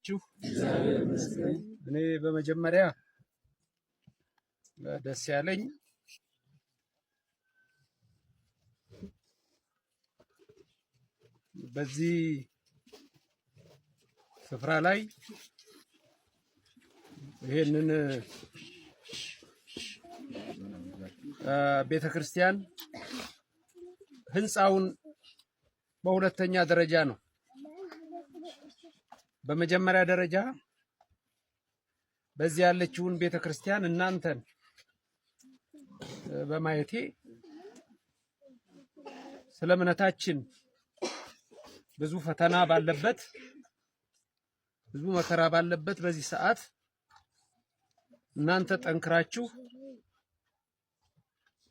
ዋላችሁ? እኔ በመጀመሪያ ደስ ያለኝ በዚህ ስፍራ ላይ ይሄንን ቤተክርስቲያን ህንጻውን በሁለተኛ ደረጃ ነው። በመጀመሪያ ደረጃ በዚህ ያለችውን ቤተክርስቲያን እናንተን በማየቴ ስለ እምነታችን ብዙ ፈተና ባለበት ብዙ መከራ ባለበት በዚህ ሰዓት እናንተ ጠንክራችሁ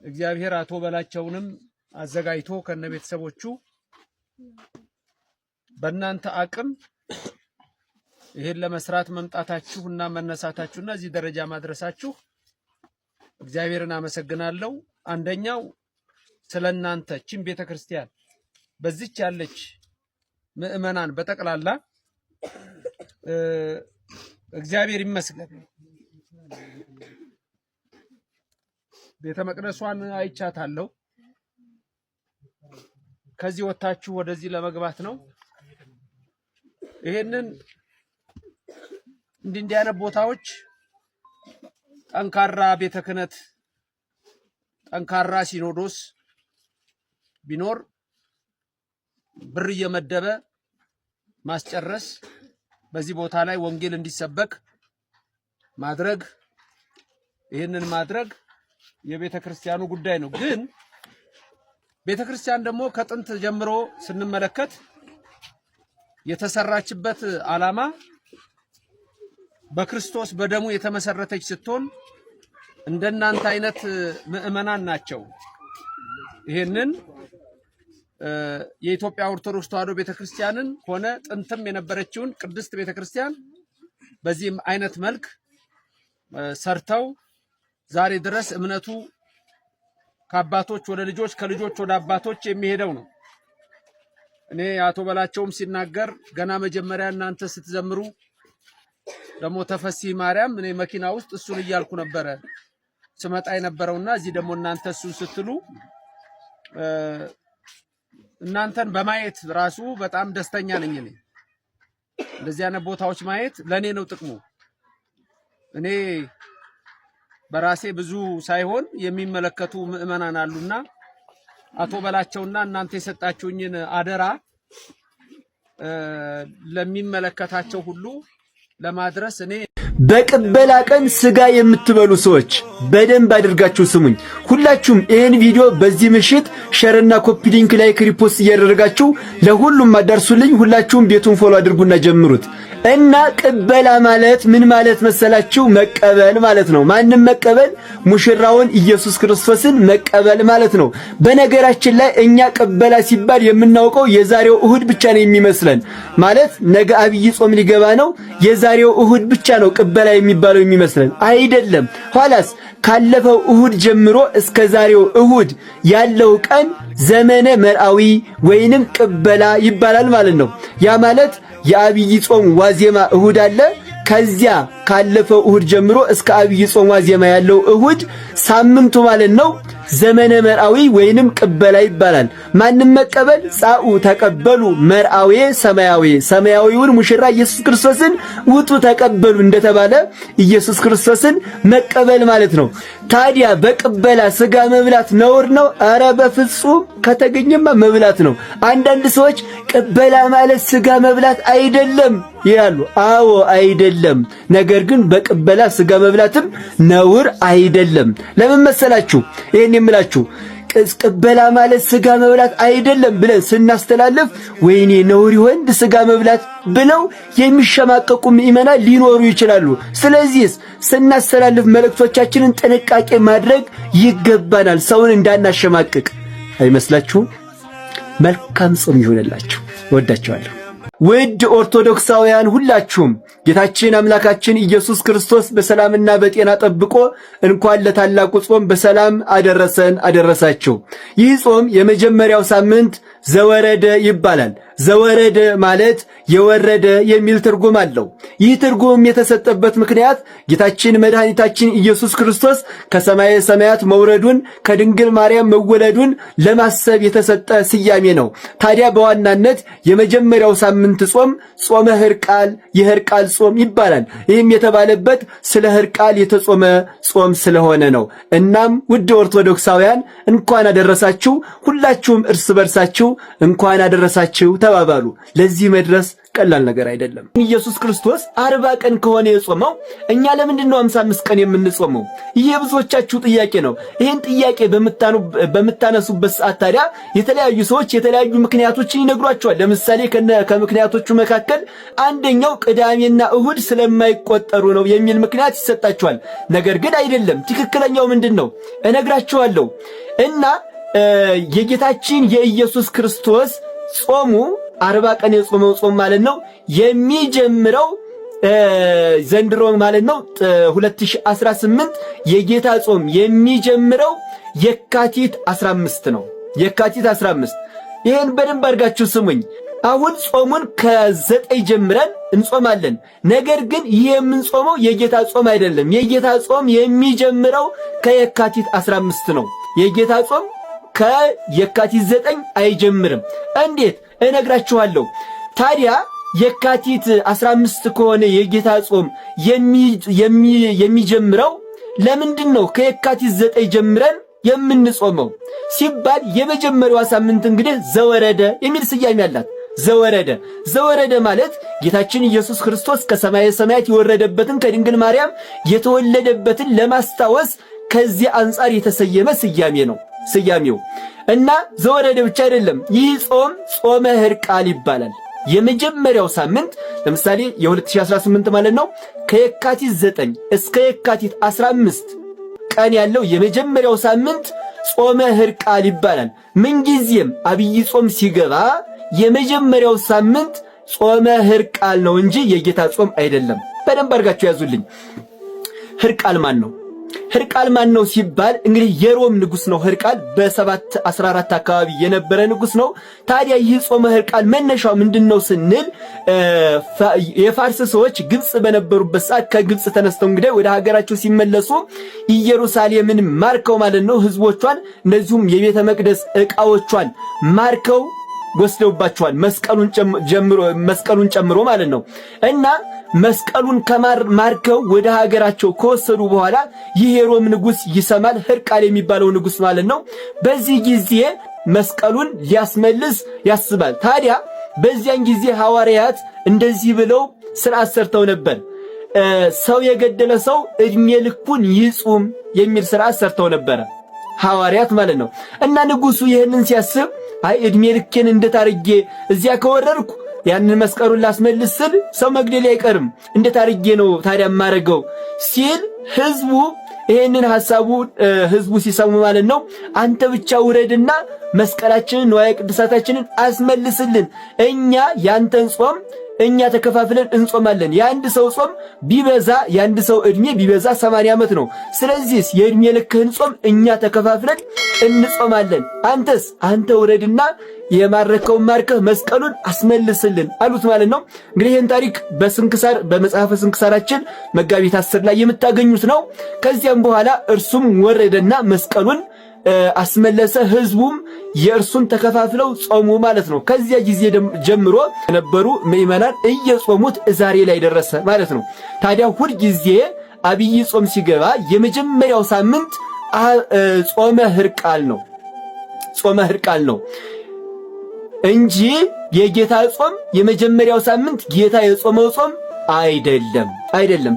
እግዚአብሔር አቶ በላቸውንም አዘጋጅቶ ከነቤተሰቦቹ በእናንተ አቅም ይሄን ለመስራት መምጣታችሁና መነሳታችሁና እዚህ ደረጃ ማድረሳችሁ እግዚአብሔርን አመሰግናለሁ። አንደኛው ስለናንተ ቺን ቤተክርስቲያን በዚች ያለች ምእመናን በጠቅላላ እግዚአብሔር ይመስገን። ቤተ መቅደሷን አይቻታለሁ። ከዚህ ወጣችሁ ወደዚህ ለመግባት ነው። ይሄንን እንዲህ አይነት ቦታዎች ጠንካራ ቤተ ክህነት ጠንካራ ሲኖዶስ ቢኖር ብር እየመደበ ማስጨረስ በዚህ ቦታ ላይ ወንጌል እንዲሰበክ ማድረግ ይሄንን ማድረግ የቤተ ክርስቲያኑ ጉዳይ ነው። ግን ቤተ ክርስቲያን ደግሞ ከጥንት ጀምሮ ስንመለከት የተሰራችበት ዓላማ በክርስቶስ በደሙ የተመሰረተች ስትሆን እንደናንተ አይነት ምእመናን ናቸው ይሄንን የኢትዮጵያ ኦርቶዶክስ ተዋሕዶ ቤተክርስቲያንን ሆነ ጥንትም የነበረችውን ቅድስት ቤተክርስቲያን በዚህም አይነት መልክ ሰርተው ዛሬ ድረስ እምነቱ ከአባቶች ወደ ልጆች ከልጆች ወደ አባቶች የሚሄደው ነው። እኔ አቶ በላቸውም ሲናገር ገና መጀመሪያ እናንተ ስትዘምሩ ደሞ ተፈሲ ማርያም እኔ መኪና ውስጥ እሱን እያልኩ ነበረ ስመጣ የነበረውና እዚህ ደግሞ እናንተ እሱን ስትሉ እናንተን በማየት ራሱ በጣም ደስተኛ ነኝ። እኔ እንደዚህ አይነት ቦታዎች ማየት ለኔ ነው ጥቅሙ። እኔ በራሴ ብዙ ሳይሆን የሚመለከቱ ምእመናን አሉና አቶ በላቸውና እናንተ የሰጣችሁኝን አደራ ለሚመለከታቸው ሁሉ ለማድረስ እኔ በቅበላ ቀን ስጋ የምትበሉ ሰዎች በደንብ አድርጋችሁ ስሙኝ። ሁላችሁም ይሄን ቪዲዮ በዚህ ምሽት ሼርና ኮፒ ሊንክ ላይ ሪፖስት እያደረጋችሁ ለሁሉም አዳርሱልኝ። ሁላችሁም ቤቱን ፎሎ አድርጉና ጀምሩት። እና ቅበላ ማለት ምን ማለት መሰላችሁ? መቀበል ማለት ነው። ማንም መቀበል ሙሽራውን ኢየሱስ ክርስቶስን መቀበል ማለት ነው። በነገራችን ላይ እኛ ቅበላ ሲባል የምናውቀው የዛሬው እሁድ ብቻ ነው የሚመስለን። ማለት ነገ አብይ ጾም ሊገባ ነው፣ የዛሬው እሁድ ብቻ ነው ቅበላ የሚባለው የሚመስለን። አይደለም። ኋላስ ካለፈው እሁድ ጀምሮ እስከ ዛሬው እሁድ ያለው ቀን ዘመነ መርዓዊ ወይንም ቅበላ ይባላል ማለት ነው። ያ ማለት የአብይ ጾም ዋዜማ እሁድ አለ። ከዚያ ካለፈው እሁድ ጀምሮ እስከ አብይ ጾም ዋዜማ ያለው እሁድ ሳምንቱ ማለት ነው ዘመነ መርዓዊ ወይንም ቅበላ ይባላል። ማንም መቀበል ጻኡ ተቀበሉ መርዓዊ ሰማያዊ ሰማያዊውን ሙሽራ ኢየሱስ ክርስቶስን ውጡ ተቀበሉ እንደተባለ ኢየሱስ ክርስቶስን መቀበል ማለት ነው። ታዲያ በቅበላ ስጋ መብላት ነውር ነው? አረ በፍጹም ከተገኘማ መብላት ነው። አንዳንድ ሰዎች ቅበላ ማለት ስጋ መብላት አይደለም ይላሉ። አዎ አይደለም። ነገር ግን በቅበላ ስጋ መብላትም ነውር አይደለም። ለምን መሰላችሁ ይሄን የምላችሁ? ቅበላ ማለት ስጋ መብላት አይደለም ብለን ስናስተላልፍ ወይኔ ነውር ይሆን ስጋ መብላት ብለው የሚሸማቀቁ ምእመናን ሊኖሩ ይችላሉ። ስለዚህ ስናስተላልፍ መልእክቶቻችንን ጥንቃቄ ማድረግ ይገባናል፣ ሰውን እንዳናሸማቅቅ። አይመስላችሁም? መልካም ጾም ይሁንላችሁ። ወዳችኋለሁ። ውድ ኦርቶዶክሳውያን ሁላችሁም ጌታችን አምላካችን ኢየሱስ ክርስቶስ በሰላምና በጤና ጠብቆ እንኳን ለታላቁ ጾም በሰላም አደረሰን አደረሳችሁ። ይህ ጾም የመጀመሪያው ሳምንት ዘወረደ ይባላል። ዘወረደ ማለት የወረደ የሚል ትርጉም አለው። ይህ ትርጉም የተሰጠበት ምክንያት ጌታችን መድኃኒታችን ኢየሱስ ክርስቶስ ከሰማየ ሰማያት መውረዱን ከድንግል ማርያም መወለዱን ለማሰብ የተሰጠ ስያሜ ነው። ታዲያ በዋናነት የመጀመሪያው ሳምንት ጾም ጾመ ሕርቃል የሕርቃል ጾም ይባላል። ይህም የተባለበት ስለ ሕርቃል የተጾመ ጾም ስለሆነ ነው። እናም ውድ ኦርቶዶክሳውያን እንኳን አደረሳችሁ። ሁላችሁም እርስ በርሳችሁ እንኳን አደረሳችሁ ተባባሉ። ለዚህ መድረስ ቀላል ነገር አይደለም። ኢየሱስ ክርስቶስ 40 ቀን ከሆነ የጾመው እኛ ለምንድነው 55 ቀን የምንጾመው? ይህ የብዙዎቻችሁ ጥያቄ ነው። ይህን ጥያቄ በምታነሱበት ሰዓት ታዲያ የተለያዩ ሰዎች የተለያዩ ምክንያቶችን ይነግሯቸዋል። ለምሳሌ ከምክንያቶቹ መካከል አንደኛው ቅዳሜና እሁድ ስለማይቆጠሩ ነው የሚል ምክንያት ይሰጣቸዋል። ነገር ግን አይደለም። ትክክለኛው ምንድነው እነግራችኋለሁ። እና የጌታችን የኢየሱስ ክርስቶስ ጾሙ 40 ቀን የጾመው ጾም ማለት ነው የሚጀምረው ዘንድሮ ማለት ነው 2018 የጌታ ጾም የሚጀምረው የካቲት 15 ነው። የካቲት 15 ይሄን በደንብ አድርጋችሁ ስሙኝ። አሁን ጾሙን ከ9 ጀምረን እንጾማለን። ነገር ግን ይሄ የምንጾመው የጌታ ጾም አይደለም። የጌታ ጾም የሚጀምረው ከየካቲት 15 ነው። የጌታ ጾም ከየካቲት 9 አይጀምርም። እንዴት እነግራችኋለሁ። ታዲያ የካቲት 15 ከሆነ የጌታ ጾም የሚጀምረው ለምንድን ነው ከየካቲት 9 ጀምረን የምንጾመው ሲባል የመጀመሪያዋ ሳምንት እንግዲህ ዘወረደ የሚል ስያሜ አላት። ዘወረደ ማለት ጌታችን ኢየሱስ ክርስቶስ ከሰማየ ሰማያት የወረደበትን ከድንግል ማርያም የተወለደበትን ለማስታወስ ከዚህ አንጻር የተሰየመ ስያሜ ነው ስያሜው። እና ዘወረደ ብቻ አይደለም። ይህ ጾም ጾመ ሕርቃል ይባላል። የመጀመሪያው ሳምንት ለምሳሌ የ2018 ማለት ነው ከየካቲት 9 እስከ የካቲት 15 ቀን ያለው የመጀመሪያው ሳምንት ጾመ ሕርቃል ይባላል። ምንጊዜም አብይ ጾም ሲገባ የመጀመሪያው ሳምንት ጾመ ሕርቃል ነው እንጂ የጌታ ጾም አይደለም። በደንብ አድርጋችሁ ያዙልኝ። ሕርቃል ማን ነው? ሕርቃል ማን ነው ሲባል እንግዲህ የሮም ንጉስ ነው። ሕርቃል በ714 አካባቢ የነበረ ንጉስ ነው። ታዲያ ይህ ጾመ ሕርቃል መነሻው ምንድነው ስንል የፋርስ ሰዎች ግብጽ በነበሩበት ሰዓት ከግብጽ ተነስተው እንግዲህ ወደ ሀገራቸው ሲመለሱ ኢየሩሳሌምን ማርከው ማለት ነው ህዝቦቿን እንደዚሁም የቤተ መቅደስ ዕቃዎቿን ማርከው ወስደውባቸዋል። መስቀሉን ጨምሮ ማለት ነው። እና መስቀሉን ማርከው ወደ ሀገራቸው ከወሰዱ በኋላ ይህ የሮም ንጉስ ይሰማል። ሕርቃል የሚባለው ንጉስ ማለት ነው። በዚህ ጊዜ መስቀሉን ሊያስመልስ ያስባል። ታዲያ በዚያን ጊዜ ሐዋርያት እንደዚህ ብለው ሥርዓት ሰርተው ነበር። ሰው የገደለ ሰው ዕድሜ ልኩን ይጹም የሚል ሥርዓት ሰርተው ነበር ሐዋርያት ማለት ነው። እና ንጉሱ ይህንን ሲያስብ አይ ዕድሜ ልኬን እንዴት አድርጌ እዚያ ከወረድኩ ያንን መስቀሉን ላስመልስ ስል ሰው መግደል አይቀርም፣ እንዴት አድርጌ ነው ታዲያ ማረገው ሲል ህዝቡ ይሄንን ሐሳቡ ህዝቡ ሲሰሙ ማለት ነው አንተ ብቻ ውረድና መስቀላችንን ንዋየ ቅድሳታችንን አስመልስልን፣ እኛ ያንተን ጾም እኛ ተከፋፍለን እንጾማለን። የአንድ ሰው ጾም ቢበዛ የአንድ ሰው ዕድሜ ቢበዛ 80 ዓመት ነው። ስለዚህ የዕድሜ ልክህን ጾም እኛ ተከፋፍለን እንጾማለን። አንተ ውረድና የማረከውን ማርከህ መስቀሉን አስመልስልን አሉት ማለት ነው። እንግዲህ ይህን ታሪክ በስንክሳር በመጽሐፈ ስንክሳራችን መጋቢት 10 ላይ የምታገኙት ነው። ከዚያም በኋላ እርሱም ወረደና መስቀሉን አስመለሰ። ህዝቡም የእርሱን ተከፋፍለው ጾሙ ማለት ነው። ከዚያ ጊዜ ጀምሮ የነበሩ ምእመናን እየጾሙት ዛሬ ላይ ደረሰ ማለት ነው። ታዲያ ሁል ጊዜ አብይ ጾም ሲገባ የመጀመሪያው ሳምንት ጾመ ሕርቃል ነው። ጾመ ሕርቃል ነው እንጂ የጌታ ጾም የመጀመሪያው ሳምንት ጌታ የጾመው ጾም አይደለም።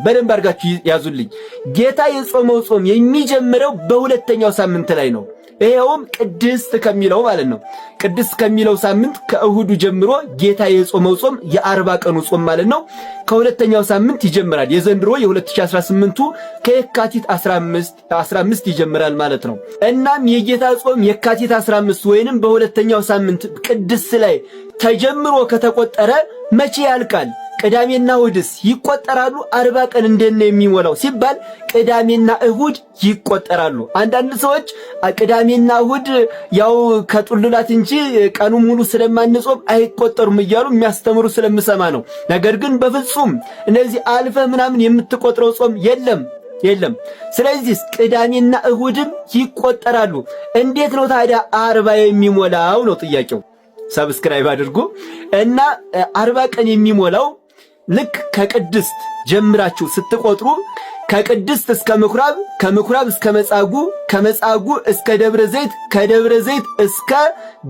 በደንብ አድርጋችሁ ያዙልኝ። ጌታ የጾመው ጾም የሚጀምረው በሁለተኛው ሳምንት ላይ ነው። ይሄውም ቅድስት ከሚለው ማለት ነው። ቅድስት ከሚለው ሳምንት ከእሁዱ ጀምሮ ጌታ የጾመው ጾም የ40 ቀኑ ጾም ማለት ነው ከሁለተኛው ሳምንት ይጀምራል። የዘንድሮ የ2018ቱ ከየካቲት 15 ይጀምራል ማለት ነው። እናም የጌታ ጾም የካቲት 15 ወይንም በሁለተኛው ሳምንት ቅድስት ላይ ተጀምሮ ከተቆጠረ መቼ ያልቃል? ቅዳሜና እሁድስ ይቆጠራሉ? 40 ቀን እንዴት ነው የሚሞላው ሲባል ቅዳሜና እሁድ ይቆጠራሉ። አንዳንድ ሰዎች ቅዳሜና እሁድ ያው ከጡልላት እንጂ ቀኑ ሙሉ ስለማንጾም አይቆጠሩም እያሉ የሚያስተምሩ ስለምሰማ ነው። ነገር ግን በፍጹም እነዚህ አልፈ ምናምን የምትቆጥረው ጾም የለም። ስለዚህ ቅዳሜና እሁድም ይቆጠራሉ። እንዴት ነው ታዲያ 40 የሚሞላው ነው ጥያቄው። ሰብስክራይብ አድርጉ እና 40 ቀን የሚሞላው ልክ ከቅድስት ጀምራችሁ ስትቆጥሩ ከቅድስት እስከ ምኩራብ፣ ከምኩራብ እስከ መጻጉዕ፣ ከመጻጉዕ እስከ ደብረ ዘይት፣ ከደብረ ዘይት እስከ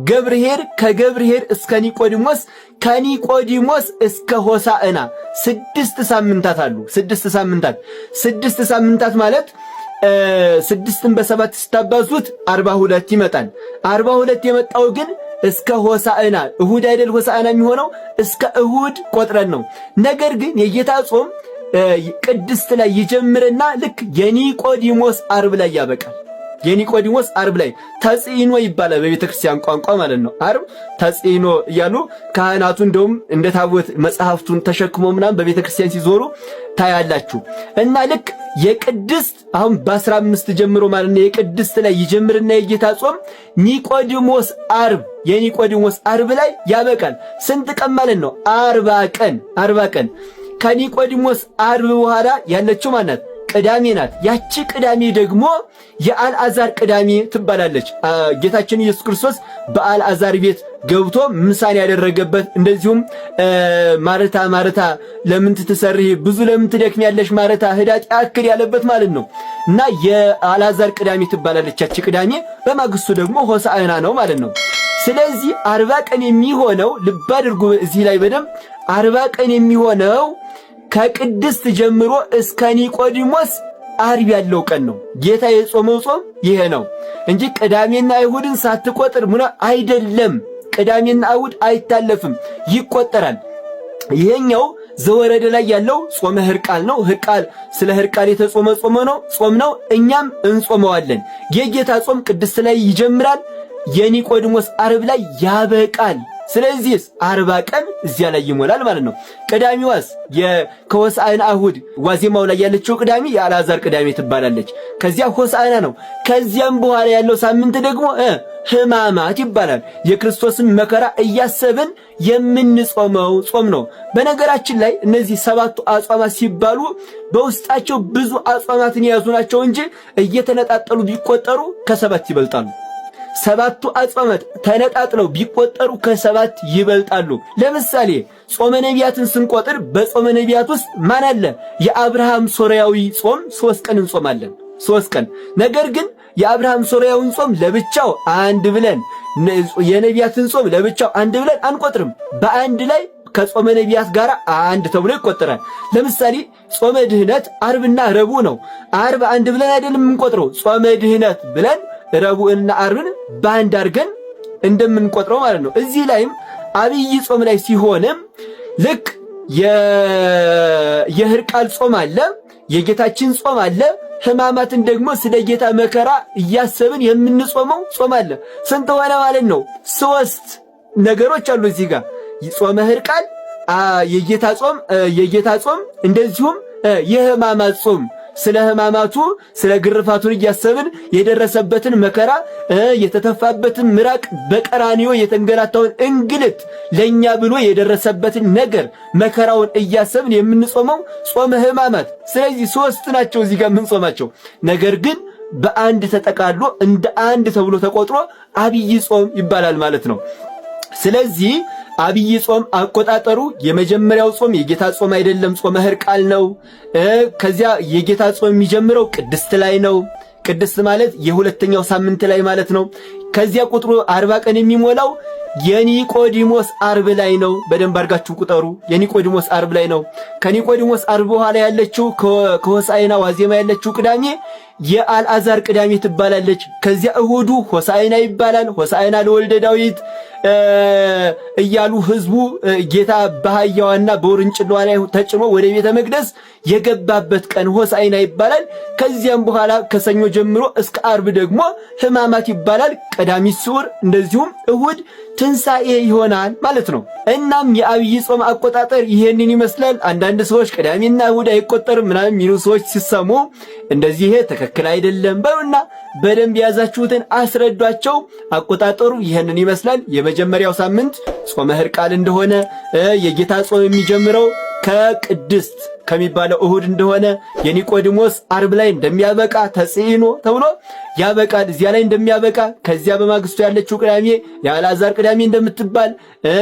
ገብርኄር፣ ከገብርኄር እስከ ኒቆዲሞስ፣ ከኒቆዲሞስ እስከ ሆሳዕና 6 ሳምንታት አሉ። 6 ሳምንታት ማለት 6ን በ7 ስታባዙት 42 ይመጣል። 42 የመጣው ግን እስከ ሆሳዕና እሁድ አይደል? ሆሳዕና የሚሆነው እስከ እሁድ ቆጥረን ነው። ነገር ግን የጌታ ጾም ቅድስት ላይ ይጀምርና ልክ የኒቆዲሞስ ዓርብ ላይ ያበቃል። የኒቆዲሞስ ዓርብ ላይ ተጽኢኖ ይባላል በቤተ ክርስቲያን ቋንቋ ማለት ነው። ዓርብ ተጽኢኖ እያሉ ካህናቱ እንደውም እንደ ታቦት መጽሐፍቱን ተሸክሞ ምናምን በቤተ ክርስቲያን ሲዞሩ ታያላችሁ። እና ልክ የቅድስት አሁን በ15 ጀምሮ ማለት ነው የቅድስት ላይ ይጀምርና የጌታ ጾም ኒቆዲሞስ ዓርብ የኒቆዲሞስ ዓርብ ላይ ያበቃል። ስንት ቀን ማለት ነው? 40 ቀን። ከኒቆዲሞስ ዓርብ በኋላ ያለችው ማናት? ቅዳሜ ናት። ያቺ ቅዳሜ ደግሞ የአልዓዛር ቅዳሜ ትባላለች። ጌታችን ኢየሱስ ክርስቶስ በአልዓዛር ቤት ገብቶ ምሳን ያደረገበት፣ እንደዚሁም ማርታ ለምን ትሰሪ ብዙ ለምን ትደክሚያለሽ ማርታ ህዳጥ ያክል ያለበት ማለት ነው። እና የአልዓዛር ቅዳሜ ትባላለች ያቺ ቅዳሜ። በማግስቱ ደግሞ ሆሳዕና ነው ማለት ነው። ስለዚህ 40 ቀን የሚሆነው ልብ አድርጉ እዚህ ላይ በደንብ 40 ቀን የሚሆነው ከቅድስት ጀምሮ እስከ ኒቆዲሞስ ዓርብ ያለው ቀን ነው። ጌታ የጾመው ጾም ይሄ ነው እንጂ ቅዳሜና እሁድን ሳትቆጥር አይደለም። ቅዳሜና እሁድ አይታለፍም፣ ይቆጠራል። ይሄኛው ዘወረደ ላይ ያለው ጾመ ሕርቃል ነው። ሕርቃል ስለ ሕርቃል የተጾመ ጾም ነው። እኛም እንጾመዋለን። የጌታ ጾም ቅድስት ላይ ይጀምራል፣ የኒቆዲሞስ ዓርብ ላይ ያበቃል። ስለዚህ 40 ቀን እዚያ ላይ ይሞላል ማለት ነው። ቅዳሜዋስ ከሆሳዕና እሁድ ዋዜማው ላይ ያለችው ቅዳሜ የአልዓዛር ቅዳሜ ትባላለች። ከዚያ ሆሳዕና ነው። ከዚያም በኋላ ያለው ሳምንት ደግሞ ሕማማት ይባላል። የክርስቶስን መከራ እያሰብን የምንጾመው ጾም ነው። በነገራችን ላይ እነዚህ 7ቱ አጽዋማት ሲባሉ በውስጣቸው ብዙ አጽዋማትን የያዙ ናቸው እንጂ እየተነጣጠሉ ቢቆጠሩ ከ7 ይበልጣሉ። 7ቱ አጽዋማት ተነጣጥለው ቢቆጠሩ ከ7 ይበልጣሉ። ለምሳሌ ጾመ ነቢያትን ስንቆጥር በጾመ ነቢያት ውስጥ ማን አለ? የአብርሃም ሶርያዊ ጾም 3 ቀን እንጾማለን። 3 ቀን። ነገር ግን የአብርሃም ሶርያዊን ጾም ለብቻው አንድ ብለን የነቢያትን ጾም ለብቻው አንድ ብለን አንቆጥርም። በአንድ ላይ ከጾመ ነቢያት ጋር አንድ ተብሎ ይቆጠራል። ለምሳሌ ጾመ ድህነት ዓርብና ረቡዕ ነው። ዓርብ አንድ ብለን አይደለም የምንቆጥረው። ጾመ ድህነት ብለን ረቡዕና ዓርብን በአንድ አድርገን እንደምንቆጥረው ማለት ነው። እዚህ ላይም አብይ ጾም ላይ ሲሆንም ልክ የሕርቃል ጾም አለ፣ የጌታችን ጾም አለ። ሕማማትን ደግሞ ስለ ጌታ መከራ እያሰብን የምንጾመው ጾም አለ። ስንት ሆነ ማለት ነው? 3 ነገሮች አሉ እዚህ ጋር ጾመ ሕርቃል፣ የጌታ ጾም እንደዚሁም የሕማማት ጾም። ስለ ሕማማቱ ስለ ግርፋቱን እያሰብን የደረሰበትን መከራ የተተፋበትን ምራቅ በቀራንዮ የተንገላታውን እንግልት ለኛ ብሎ የደረሰበትን ነገር መከራውን እያሰብን የምንጾመው ጾመ ሕማማት። ስለዚህ 3 ናቸው እዚህ ጋር የምንጾማቸው። ነገር ግን በአንድ ተጠቃሎ እንደ አንድ ተብሎ ተቆጥሮ አብይ ጾም ይባላል ማለት ነው። ስለዚህ አብይ ጾም አቆጣጠሩ የመጀመሪያው ጾም የጌታ ጾም አይደለም፣ ጾመ ሕርቃል ነው። ከዚያ የጌታ ጾም የሚጀምረው ቅድስት ላይ ነው። ቅድስት ማለት የሁለተኛው ሳምንት ላይ ማለት ነው። ከዚያ ቁጥሩ 40 ቀን የሚሞላው የኒቆዲሞስ ዓርብ ላይ ነው። በደንብ አድርጋችሁ ቁጠሩ። የኒቆዲሞስ ዓርብ ላይ ነው። ከኒቆዲሞስ ዓርብ በኋላ ያለችው ከሆሳዕና ዋዜማ ያለችው ቅዳሜ የአልዓዛር ቅዳሜ ትባላለች። ከዚያ እሁዱ ሆሳዕና ይባላል። ሆሳዕና ለወልደ ዳዊት እያሉ ህዝቡ ጌታ በአህያዋና በውርንጭላዋ ላይ ተጭኖ ወደ ቤተ መቅደስ የገባበት ቀን ሆሳዕና ይባላል። ከዚያም በኋላ ከሰኞ ጀምሮ እስከ ዓርብ ደግሞ ሕማማት ይባላል። ቀዳሚት ስዑር እንደዚሁም እሁድ ትንሣኤ ይሆናል ማለት ነው። እናም የአብይ ጾም አቆጣጠር ይሄንን ይመስላል። አንዳንድ ሰዎች ቅዳሜና እሁድ አይቆጠርም ምናምን የሚሉ ሰዎች ሲሰሙ እንደዚህ ይሄ ትክክል አይደለም በሉና በደንብ የያዛችሁትን አስረዷቸው። አቆጣጠሩ ይሄንን ይመስላል። የመጀመሪያው ሳምንት ጾመ ሕርቃል እንደሆነ የጌታ ጾም የሚጀምረው ከቅድስት ከሚባለው እሁድ እንደሆነ የኒቆዲሞስ አርብ ላይ እንደሚያበቃ ተጽዕኖ ተብሎ ያበቃል። እዚያ ላይ እንደሚያበቃ ከዚያ በማግስቱ ያለችው ቅዳሜ የአልዓዛር ቅዳሜ እንደምትባል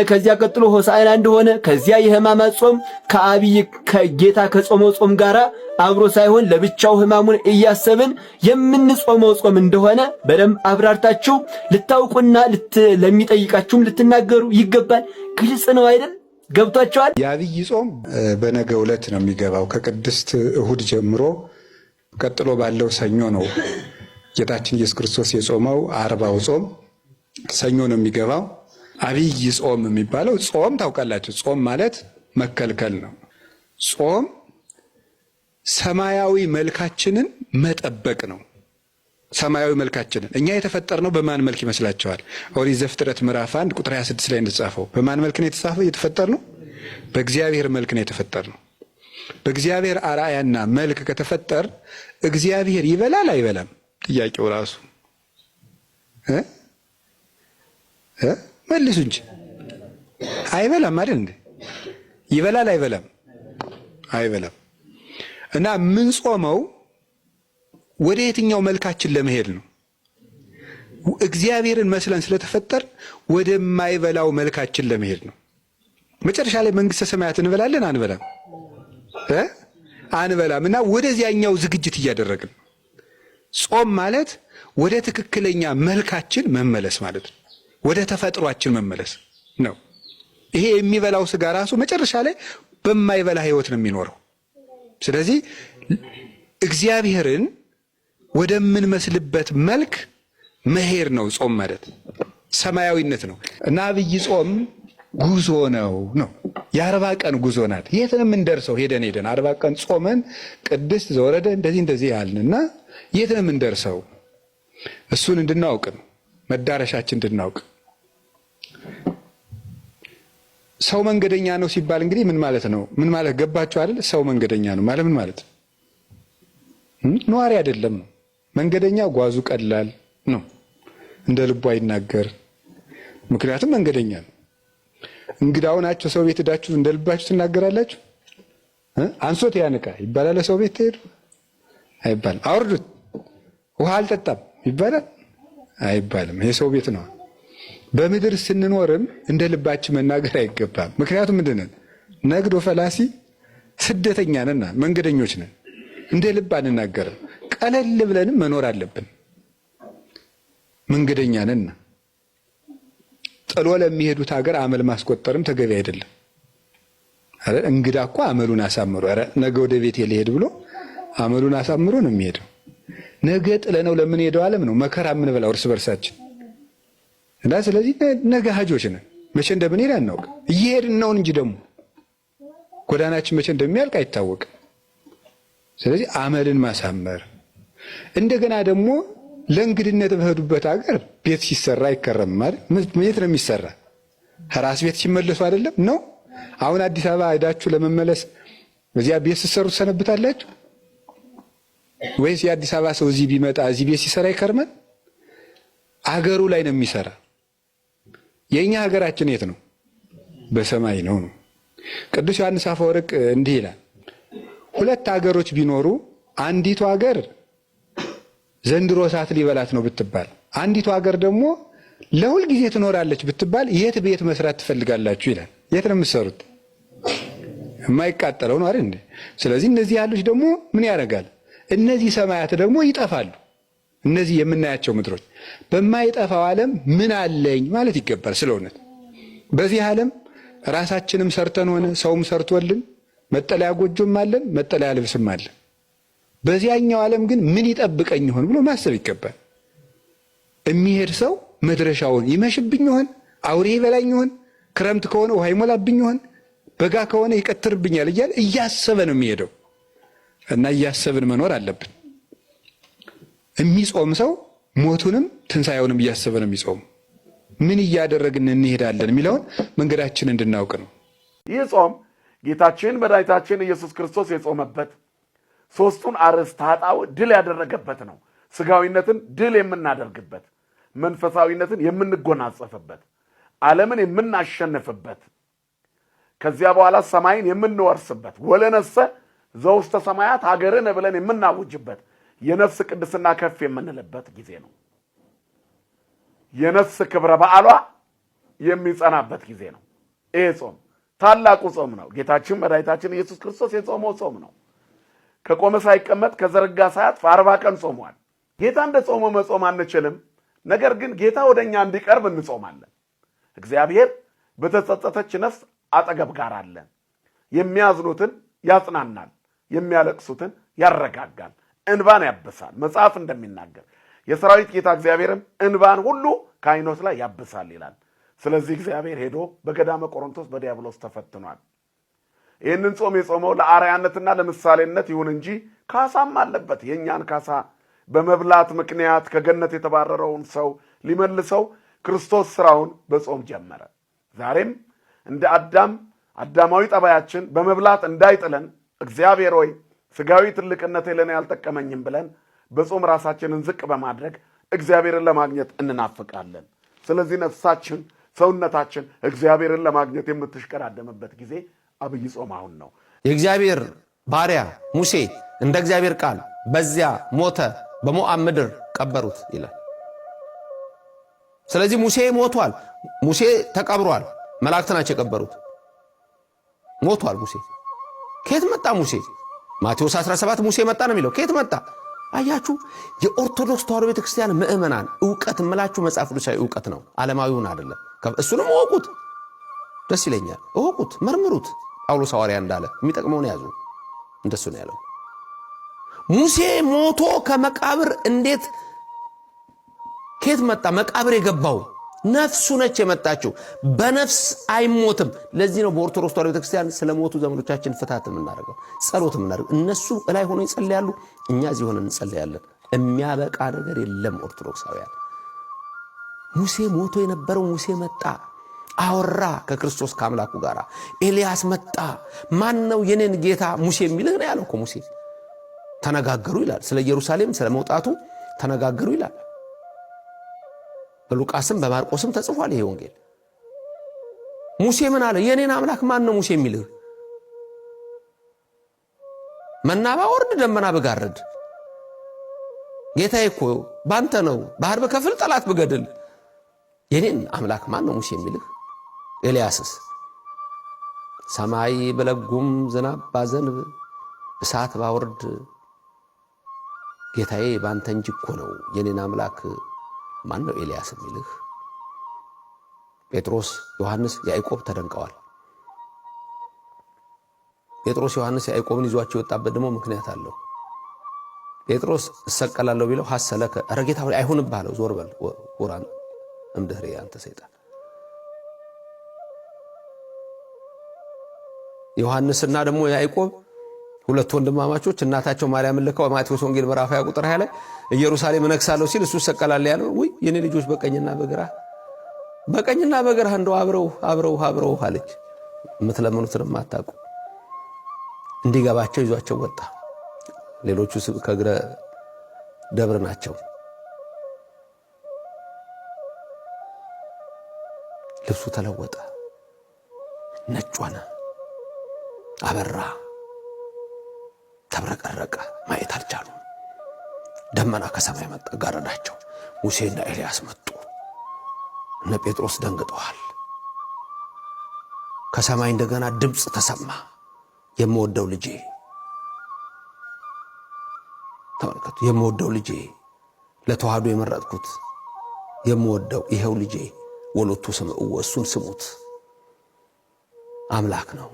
ከዚያ ቀጥሎ ሆሳዕና እንደሆነ ከዚያ የሕማማት ጾም ከአብይ ከጌታ ከጾመው ጾም ጋራ አብሮ ሳይሆን ለብቻው ሕማሙን እያሰብን የምንጾመው ጾም እንደሆነ በደንብ አብራርታችሁ ልታውቁና ለሚጠይቃችሁም ልትናገሩ ይገባል። ግልጽ ነው አይደል? ገብቷቸዋል። የአብይ ጾም በነገው ዕለት ነው የሚገባው። ከቅድስት እሁድ ጀምሮ ቀጥሎ ባለው ሰኞ ነው ጌታችን ኢየሱስ ክርስቶስ የጾመው አርባው ጾም ሰኞ ነው የሚገባው። አብይ ጾም የሚባለው ጾም ታውቃላችሁ፣ ጾም ማለት መከልከል ነው። ጾም ሰማያዊ መልካችንን መጠበቅ ነው። ሰማያዊ መልካችንን እኛ የተፈጠርነው በማን መልክ ይመስላችኋል? ኦሪት ዘፍጥረት ምዕራፍ 1 ቁጥር 26 ላይ እንደተጻፈው በማን መልክ ነው የተፈጠርነው? በእግዚአብሔር መልክ ነው የተፈጠርነው። በእግዚአብሔር አርአያና መልክ ከተፈጠር እግዚአብሔር ይበላል አይበላም? ጥያቄው ራሱ መልሱ እንጂ አይበላም አይደል እንዴ? ይበላል አይበላም? አይበላም። እና ምን ጾመው ወደ የትኛው መልካችን ለመሄድ ነው? እግዚአብሔርን መስለን ስለተፈጠር ወደማይበላው መልካችን ለመሄድ ነው። መጨረሻ ላይ መንግስተ ሰማያት እንበላለን አንበላም? አንበላም። እና ወደዚያኛው ዝግጅት እያደረግን ጾም ማለት ወደ ትክክለኛ መልካችን መመለስ ማለት ነው። ወደ ተፈጥሯችን መመለስ ነው። ይሄ የሚበላው ስጋ ራሱ መጨረሻ ላይ በማይበላ ህይወት ነው የሚኖረው። ስለዚህ እግዚአብሔርን ወደምንመስልበት መልክ መሄድ ነው ጾም ማለት፣ ሰማያዊነት ነው። እና አብይ ጾም ጉዞ ነው። የ40 ቀን ጉዞ ናት። የት ነው የምንደርሰው? ሄደን 40 ቀን ጾመን ቅድስት ዘወረደ እንደዚህ ያልንና የት ነው የምንደርሰው? እሱን እንድናውቅ ነው፣ መዳረሻችን እንድናውቅ። ሰው መንገደኛ ነው ሲባል እንግዲህ ምን ማለት ነው? ምን ማለት ገባችሁ አይደል? ሰው መንገደኛ ነው ማለት ምን ማለት ነዋሪ አይደለም ነው። መንገደኛ ጓዙ ቀላል ነው፣ እንደ ልቡ አይናገር። ምክንያቱም መንገደኛ ነው። እንግዳው ናቸው። ሰው ቤት ሄዳችሁ እንደ ልባችሁ ትናገራላችሁ? አንሶት ያንቃ ይባላል። ሰው ቤት ትሄዱ አይባልም። አውርዱት ውሃ አልጠጣም ይባላል አይባልም። ይሄ ሰው ቤት ነው። በምድር ስንኖርም እንደ ልባችን መናገር አይገባም። ምክንያቱም ምንድነን? ነግዶ ፈላሲ ስደተኛ ነን፣ መንገደኞች ነን። እንደ ልብ አንናገርም። ቀለል ብለንም መኖር አለብን። መንገደኛ ነን። ጥሎ ለሚሄዱት ሀገር አመል ማስቆጠርም ተገቢ አይደለም። አረ እንግዳ እኮ አመሉን አሳምሮ አረ ነገ ወደ ቤት ሊሄድ ብሎ አመሉን አሳምሮ ነው የሚሄደው። ነገ ጥለነው ለምን ሄደው ዓለም ነው መከራ ምን በላው እርስ በርሳችን እና ስለዚህ ነገ ሀጆች ነን። መቼ እንደምንሄድ አናውቅ። እየሄድን ነው እንጂ ደግሞ ጎዳናችን መቼ እንደሚያልቅ አይታወቅም። ስለዚህ አመልን ማሳመር እንደገና ደግሞ ለእንግድነት በሄዱበት ሀገር ቤት ሲሰራ አይከረም ማለት ምን ነው የሚሰራ? ራስ ቤት ሲመለሱ አይደለም ነው። አሁን አዲስ አበባ ሄዳችሁ ለመመለስ በዚያ ቤት ሲሰሩ ተሰነብታላችሁ ወይስ የአዲስ አበባ ሰው እዚህ ቢመጣ እዚህ ቤት ሲሰራ ይከርማል? አገሩ ላይ ነው የሚሰራ። የኛ ሀገራችን የት ነው? በሰማይ ነው። ቅዱስ ዮሐንስ አፈወርቅ እንዲህ ይላል፣ 2 ሀገሮች ቢኖሩ አንዲቱ ሀገር ዘንድሮ እሳት ሊበላት ነው ብትባል፣ አንዲቱ ሀገር ደግሞ ለሁል ጊዜ ትኖራለች ብትባል የት ቤት መስራት ትፈልጋላችሁ ይላል። የት ነው የምትሰሩት? የማይቃጠለው ነው አይደል እንዴ? ስለዚህ እነዚህ ያሉት ደግሞ ምን ያደርጋል? እነዚህ ሰማያት ደግሞ ይጠፋሉ። እነዚህ የምናያቸው ምድሮች በማይጠፋው ዓለም ምን አለኝ ማለት ይገባል። ስለሆነት በዚህ ዓለም ራሳችንም ሰርተን ሆነ ሰውም ሰርቶልን መጠለያ ጎጆም አለን፣ መጠለያ ልብስም አለን። በዚያኛው ዓለም ግን ምን ይጠብቀኝ ይሆን ብሎ ማሰብ ይገባል። የሚሄድ ሰው መድረሻውን ይመሽብኝ ይሆን? አውሬ ይበላኝ ይሆን? ክረምት ከሆነ ውሃ ይሞላብኝ ይሆን? በጋ ከሆነ ይቀትርብኛል እያለ እያሰበ ነው የሚሄደው። እና እያሰብን መኖር አለብን። የሚጾም ሰው ሞቱንም ትንሣኤውንም እያሰበ ነው የሚጾሙ። ምን እያደረግን እንሄዳለን የሚለውን መንገዳችን እንድናውቅ ነው። ይህ ጾም ጌታችን መድኃኒታችን ኢየሱስ ክርስቶስ የጾመበት ሦስቱን አርዕስተ ኃጣውእ ድል ያደረገበት ነው። ሥጋዊነትን ድል የምናደርግበት፣ መንፈሳዊነትን የምንጎናጸፍበት፣ ዓለምን የምናሸንፍበት፣ ከዚያ በኋላ ሰማይን የምንወርስበት፣ ወለነሰ ዘውስተ ሰማያት ሀገርን ብለን የምናውጅበት፣ የነፍስ ቅድስና ከፍ የምንልበት ጊዜ ነው። የነፍስ ክብረ በዓሏ የሚጸናበት ጊዜ ነው። ይሄ ጾም ታላቁ ጾም ነው። ጌታችን መድኃኒታችን ኢየሱስ ክርስቶስ የጾመው ጾም ነው። ከቆመ ሳይቀመጥ ከዘረጋ ሳያጥፍ 40 ቀን ጾሟል። ጌታ እንደ ጾመ መጾም አንችልም። ነገር ግን ጌታ ወደኛ እንዲቀርብ እንጾማለን። እግዚአብሔር በተጸጸተች ነፍስ አጠገብ ጋር አለ። የሚያዝኑትን ያጽናናል፣ የሚያለቅሱትን ያረጋጋል፣ እንባን ያብሳል። መጽሐፍ እንደሚናገር የሰራዊት ጌታ እግዚአብሔርም እንባን ሁሉ ከዓይኖት ላይ ያብሳል ይላል። ስለዚህ እግዚአብሔር ሄዶ በገዳመ ቆሮንቶስ በዲያብሎስ ተፈትኗል። ይህንን ጾም የጾመው ለአርአያነትና ለምሳሌነት ይሁን እንጂ ካሳም አለበት። የእኛን ካሳ በመብላት ምክንያት ከገነት የተባረረውን ሰው ሊመልሰው ክርስቶስ ስራውን በጾም ጀመረ። ዛሬም እንደ አዳማዊ ጠባያችን በመብላት እንዳይጥለን እግዚአብሔር ሆይ ሥጋዊ ትልቅነቴ ለእኔ ያልጠቀመኝም ብለን በጾም ራሳችንን ዝቅ በማድረግ እግዚአብሔርን ለማግኘት እንናፍቃለን። ስለዚህ ነፍሳችን፣ ሰውነታችን እግዚአብሔርን ለማግኘት የምትሽቀዳደምበት ጊዜ አብይ ጾም አሁን ነው። የእግዚአብሔር ባሪያ ሙሴ እንደ እግዚአብሔር ቃል በዚያ ሞተ፣ በሞዓብ ምድር ቀበሩት ይላል። ስለዚህ ሙሴ ሞቷል። ሙሴ ተቀብሯል። መላእክት ናቸው የቀበሩት። ሞቷል ሙሴ። ከየት መጣ ሙሴ? ማቴዎስ 17 ሙሴ መጣ ነው የሚለው። ከየት መጣ? አያችሁ፣ የኦርቶዶክስ ተዋሕዶ ቤተክርስቲያን ምእመናን ዕውቀት እምላችሁ መጽሐፍ ቅዱሳዊ ዕውቀት ነው፣ ዓለማዊውን አይደለም። እሱንም እወቁት፣ ደስ ይለኛል። እወቁት፣ መርምሩት። ጳውሎስ ሐዋርያ እንዳለ የሚጠቅመውን ያዙ። እንደሱ ነው ያለው። ሙሴ ሞቶ ከመቃብር እንዴት ከየት መጣ? መቃብር የገባው ነፍሱ ነች የመጣችው። በነፍስ አይሞትም። ለዚህ ነው በኦርቶዶክስ ተዋሕዶ ቤተክርስቲያን ስለ ሞቱ ዘመዶቻችን ፍታት የምናደርገው፣ ጸሎት የምናደርገው። እነሱ ላይ ሆነው ይጸልያሉ፣ እኛ እዚህ ሆነን እንጸልያለን። የሚያበቃ ነገር የለም። ኦርቶዶክሳውያን፣ ሙሴ ሞቶ የነበረው ሙሴ መጣ፣ አወራ ከክርስቶስ ከአምላኩ ጋር። ኤልያስ መጣ። ማን ነው የኔን ጌታ ሙሴ የሚልህ ነው ያለው እኮ ሙሴ። ተነጋገሩ ይላል። ስለ ኢየሩሳሌም ስለ መውጣቱ ተነጋገሩ ይላል። በሉቃስም በማርቆስም ተጽፏል ይሄ ወንጌል። ሙሴ ምን አለ? የኔን አምላክ ማን ነው ሙሴ የሚልህ? መና ባወርድ ደመና ብጋርድ ጌታዬ እኮ ባንተ ነው። ባህር በከፍል ጠላት ብገድል የኔን አምላክ ማን ነው ሙሴ የሚልህ? ኤልያስስ ሰማይ በለጉም ዝናብ ባዘንብ እሳት ባወርድ ጌታዬ ባንተ እንጂ እኮ ነው የኔን አምላክ ማን ነው ኤልያስ የሚልህ? ጴጥሮስ፣ ዮሐንስ፣ ያዕቆብ ተደንቀዋል። ጴጥሮስ፣ ዮሐንስ ያዕቆብን ይዟቸው የወጣበት ደግሞ ምክንያት አለው። ጴጥሮስ እሰቀላለሁ ቢለው ሐሰለከ፣ ኧረ ጌታ ሆይ አይሁንብህ አለው። ዞር በል ወራን እምድኅሬ አንተ ሰይጣን። ዮሐንስና ደግሞ ያዕቆብ ሁለት ወንድማማቾች እናታቸው ማርያምን ልከው ማቴዎስ ወንጌል ምዕራፍ 20 ቁጥር 20 ላይ ኢየሩሳሌም እነግሳለሁ ሲል እሱ ሰቀላል ያለው። ወይ የኔ ልጆች በቀኝና በግራ እንደው አብረው አለች። የምትለምኑትንም አታውቁ። እንዲገባቸው ይዟቸው ወጣ። ሌሎቹ ከእግረ ደብር ናቸው። ልብሱ ተለወጠ፣ ነጭ ሆነ፣ አበራ፣ ተብረቀረቀ። ማየት አልቻሉም። ደመና ከሰማይ መጣ፣ ጋረዳቸው። ሙሴና ኤልያስ መጡ። እነ ጴጥሮስ ደንግጠዋል። ከሰማይ እንደገና ድምፅ ተሰማ። የምወደው ልጄ፣ ተመልከቱ፣ የምወደው ልጄ፣ ለተዋህዶ የመረጥኩት የምወደው ይሄው ልጄ፣ ወሎቱ ስምዑ፣ እሱን ስሙት፣ አምላክ ነው።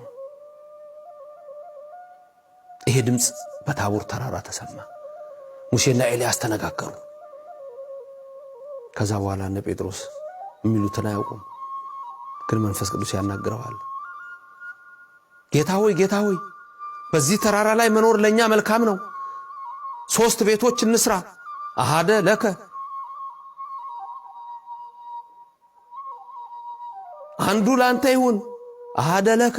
ይሄ ድምፅ በታቦር ተራራ ተሰማ። ሙሴና ኤልያስ ተነጋገሩ። ከዛ በኋላ እነ ጴጥሮስ የሚሉትን አያውቁም፣ ግን መንፈስ ቅዱስ ያናግረዋል። ጌታ ሆይ በዚህ ተራራ ላይ መኖር ለኛ መልካም ነው። 3 ቤቶች እንስራ፣ አሃደ ለከ አንዱ ላንተ ይሁን አሐደ ለከ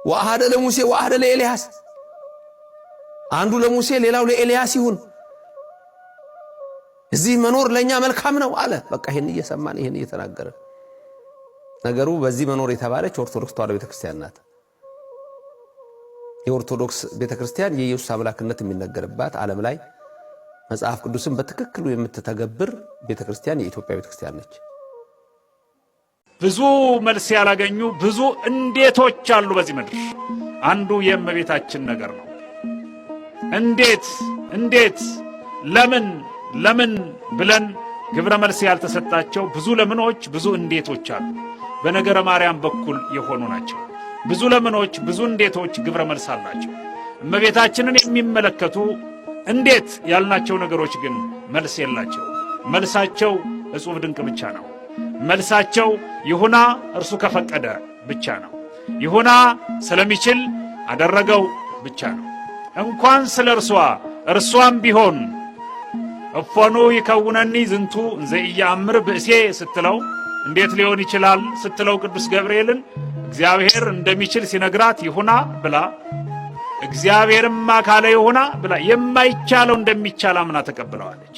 ወአሐደ ለሙሴ ወአሐደ ለኤልያስ አንዱ ለሙሴ ሌላው ለኤልያስ ይሁን እዚህ መኖር ለኛ መልካም ነው አለ በቃ ይሄን እየሰማን ይሄን እየተናገረ ነገሩ በዚህ መኖር የተባለች ኦርቶዶክስ ተዋሕዶ ቤተክርስቲያን ናት የኦርቶዶክስ ቤተክርስቲያን የኢየሱስ አምላክነት የሚነገርባት ዓለም ላይ መጽሐፍ ቅዱስን በትክክሉ የምትተገብር ቤተክርስቲያን የኢትዮጵያ ቤተክርስቲያን ነች ብዙ መልስ ያላገኙ ብዙ እንዴቶች አሉ በዚህ ምድር አንዱ የእመቤታችን ነገር ነው እንዴት ለምን ብለን ግብረ መልስ ያልተሰጣቸው ብዙ ለምኖች ብዙ እንዴቶች አሉ በነገረ ማርያም በኩል የሆኑ ናቸው ብዙ ለምኖች ብዙ እንዴቶች ግብረ መልስ አላቸው እመቤታችንን የሚመለከቱ እንዴት ያልናቸው ነገሮች ግን መልስ የላቸው መልሳቸው እጹብ ድንቅ ብቻ ነው መልሳቸው ይሁና እርሱ ከፈቀደ ብቻ ነው ይሁና ስለሚችል አደረገው ብቻ ነው እንኳን ስለ እርሷም ቢሆን እፎኑ ይከውነኒ ዝንቱ እንዘ ኢያእምር ብእሴ ስትለው እንዴት ሊሆን ይችላል ስትለው ቅዱስ ገብርኤልን እግዚአብሔር እንደሚችል ሲነግራት ይሁና ብላ እግዚአብሔርማ ካለ ይሁና ብላ የማይቻለው እንደሚቻል አምና ተቀብለዋለች